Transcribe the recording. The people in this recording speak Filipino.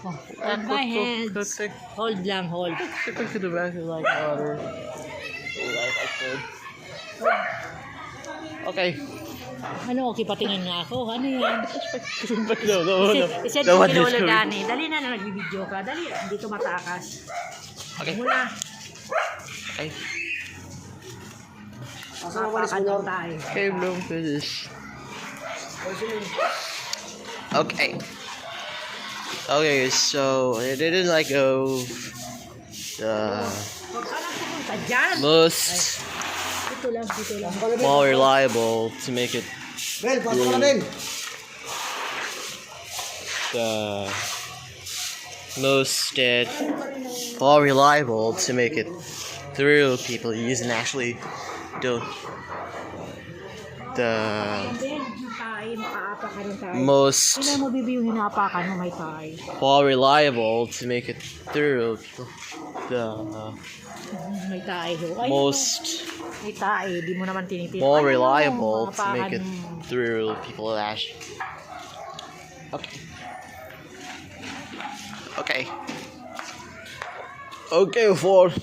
Oh, on my hands. Hold lang, hold. Stick to the back of like water. Like I could. Okay. Ano, okay, patingin nga ako. Ano yan? No. Isend No mo one is kilo coming. Dani. Dali na nagbibideo ka. Dali, hindi to matakas. Okay. Mula. Okay. Papakan lang tayo. Okay, bloom finish. Okay. Okay, so I didn't like go the Huwag ka lang pumunta dyan. most Dito lang. more reliable to make it the most more reliable to make it through people using actually the Hindi, yung tayo, makaapak ka rin tayo. most Kailan mo bibi yung hinapakan mo may tayo? more reliable to make it through the May tayo. Ay, most may tayo. Di mo naman tinitira. more Ay, reliable ano, to make it maapakan mo. through people that actually. Okay. Okay, for.